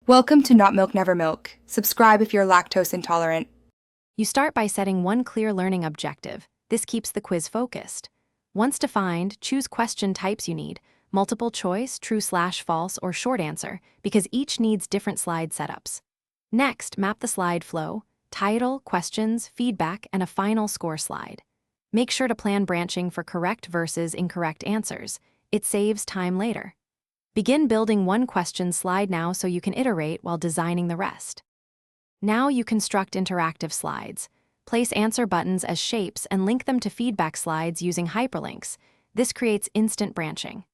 Welcome to Not Milk Never Milk. Subscribe if you're lactose intolerant. You start by setting one clear learning objective. This keeps the quiz focused. Once defined, choose question types you need: multiple choice, true/false, or short answer, because each needs different slide setups. Next, map the slide flow: title, questions, feedback, and a final score slide. Make sure to plan branching for correct versus incorrect answers. It saves time later. Begin building one question slide now so you can iterate while designing the rest. Now you construct interactive slides. Place answer buttons as shapes and link them to feedback slides using hyperlinks. This creates instant branching.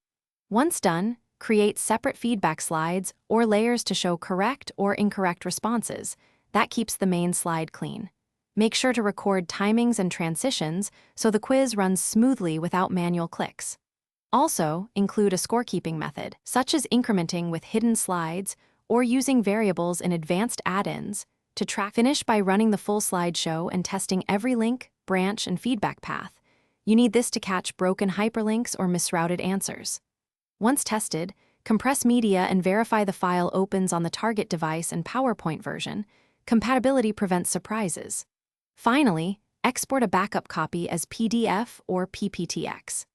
Once done, create separate feedback slides or layers to show correct or incorrect responses. That keeps the main slide clean. Make sure to record timings and transitions so the quiz runs smoothly without manual clicks. Also, include a scorekeeping method, such as incrementing with hidden slides or using variables in advanced add-ins to track. Finish by running the full slideshow and testing every link, branch, and feedback path. You need this to catch broken hyperlinks or misrouted answers. Once tested, compress media and verify the file opens on the target device and PowerPoint version. Compatibility prevents surprises. Finally, export a backup copy as PDF or PPTX.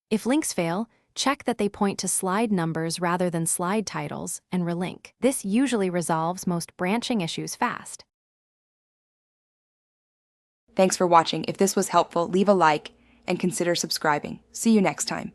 If links fail, check that they point to slide numbers rather than slide titles and relink. This usually resolves most branching issues fast. Thanks for watching. If this was helpful, leave a like and consider subscribing. See you next time.